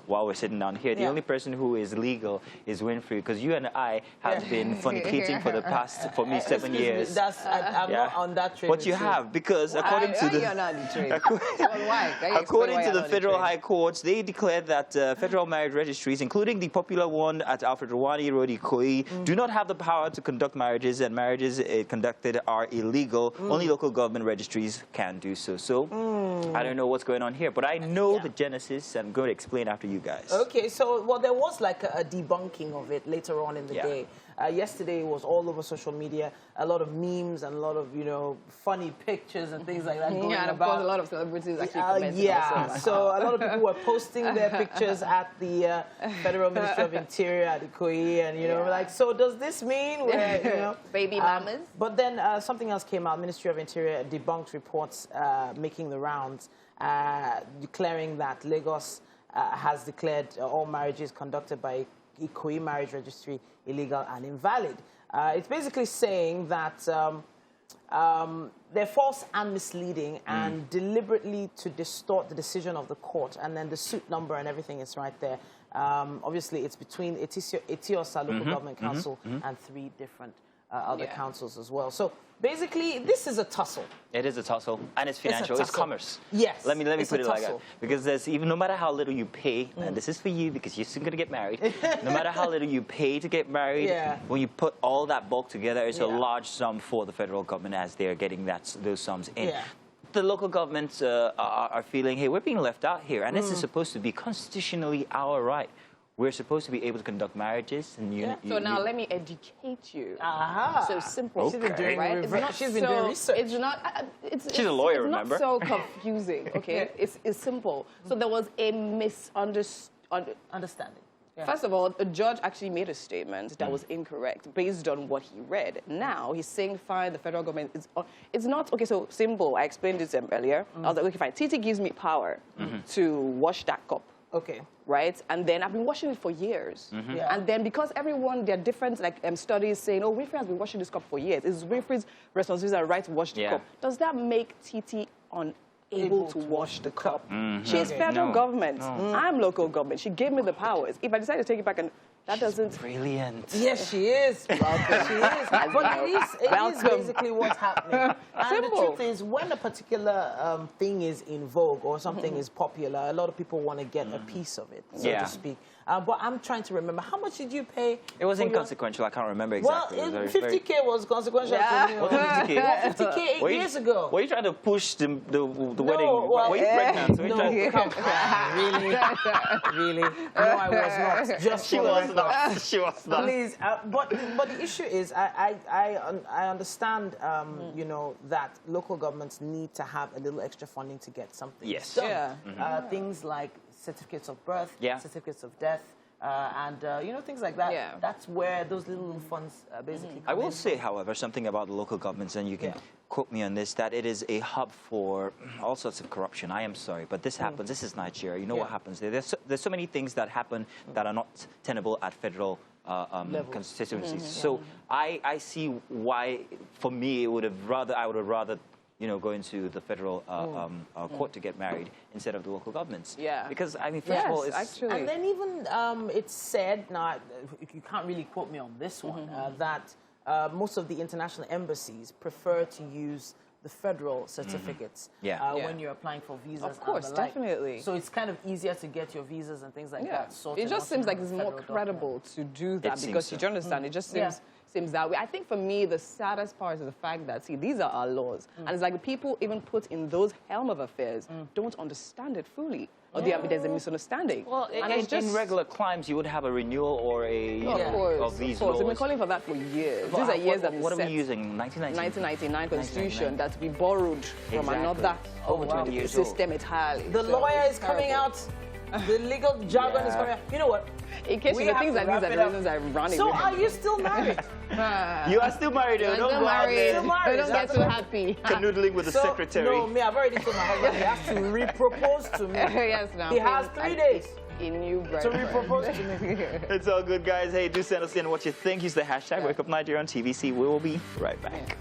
while we're sitting down here. The only person who is legal is Winfrey, because you and I have been fornicating for the past, for me, 7 years. I'm not on that train. But you have, because according to the... You're not on the train. According to the Federal High Courts, they declared that federal marriage registries, including the popular one at Alfred Rwani Road, Ikoyi, do not have the power to conduct marriages, and marriages conducted are illegal. Only local government registries can do so. So I don't know what's going on here, but I know the genesis. I'm going to explain after you guys. Okay, so well, there was like a debunking of it later on in the day. Yesterday it was all over social media, a lot of memes and a lot of, you know, funny pictures and things like that going and of course a lot of celebrities actually commented also. So a lot of people were posting their pictures at the Federal Ministry of Interior at Ikoyi, and you know, like, so does this mean we're, you know, baby mamas? But then something else came out. Ministry of Interior debunked reports making the rounds, declaring that Lagos has declared all marriages conducted by Ikoyi Marriage Registry illegal and invalid. It's basically saying that they're false and misleading and deliberately to distort the decision of the court, and then the suit number and everything is right there. Obviously, it's between Etiosa Local Government Council and 3 different other councils as well. So basically, this is a tussle. It is a tussle, and it's financial. It's commerce. Yes. Let me put it like that. Because there's even, no matter how little you pay, and this is for you because you're soon going to get married. No matter how little you pay to get married, when you put all that bulk together, it's a large sum for the federal government as they're getting those sums in. The local governments are feeling, hey, we're being left out here, and this is supposed to be constitutionally our right. We're supposed to be able to conduct marriages. And so now let me educate you. So simple. Okay. She's been doing, she's been doing research. It's not, she's a lawyer, remember? It's not so confusing, okay? It's simple. So there was a misunderstanding. First of all, a judge actually made a statement that was incorrect based on what he read. Now he's saying, fine, the federal government it's not, okay, so simple. I explained this earlier. I was like, okay, fine, TT gives me power to wash that cup. Okay. Right? And then I've been washing it for years. And then because everyone, there are different studies saying, oh, Winfrey has been washing this cup for years. It's Winfrey's responsibility and right to wash the cup. Does that make TT unable to wash the cup? She's federal government. I'm local government. She gave me the powers. If I decide to take it back, and that doesn't... Brilliant. Yes, she is. She is. But it is basically what's happening. And the truth is, when a particular thing is in vogue or something is popular, a lot of people want to get a piece of it, so to speak. But I'm trying to remember, how much did you pay? It was inconsequential. I can't remember exactly. Well, 50K was consequential to me. What 50K? 50K 8 years ago. Were you trying to push the wedding? Well, were you pregnant? Really? Really? No, I was not. Just she was not. She was not. Please, but the issue is, I understand, you know, that local governments need to have a little extra funding to get something done. Things like certificates of birth, certificates of death, and you know, things like that. That's where those little funds basically come I will say, however, something about the local governments, and you can quote me on this, that it is a hub for all sorts of corruption. I am sorry, but this happens. This is Nigeria. You know what happens there. There's so many things that happen that are not tenable at federal constituencies. So I see why, for me, I would have rather you know, going to the federal court to get married instead of the local governments. Because, I mean, first of all, it's... actually. And then even it's said, now, you can't really quote me on this one, that most of the international embassies prefer to use the federal certificates when you're applying for visas. Of course, and the like. definitely. So it's kind of easier to get your visas and things like that. It just seems like it's more credible to do that because you understand. It just seems that way. I think for me, the saddest part is the fact that, see, these are our laws. And it's like the people even put in those helm of affairs don't understand it fully. Or there's a misunderstanding. Well, and in regular climes, you would have a renewal or a of these laws. We've been calling for that for years. These are years that what are we using? 1999 Constitution that we borrowed from another over 20 years system entirely. The lawyer is coming out. The legal jargon is coming out. You know what? In case you know, things like these are the reasons I run it. So are you still married? You are still married. Don't go out there. Don't get too happy. Canoodling with the secretary. No, me, I've already told my husband he has to re-propose to me. Yes, now. He has 3 days. A new bride to re-propose to me. It's all good, guys. Hey, do send us in what you think. Use the hashtag WakeUpNigeria on TVC. We will be right back.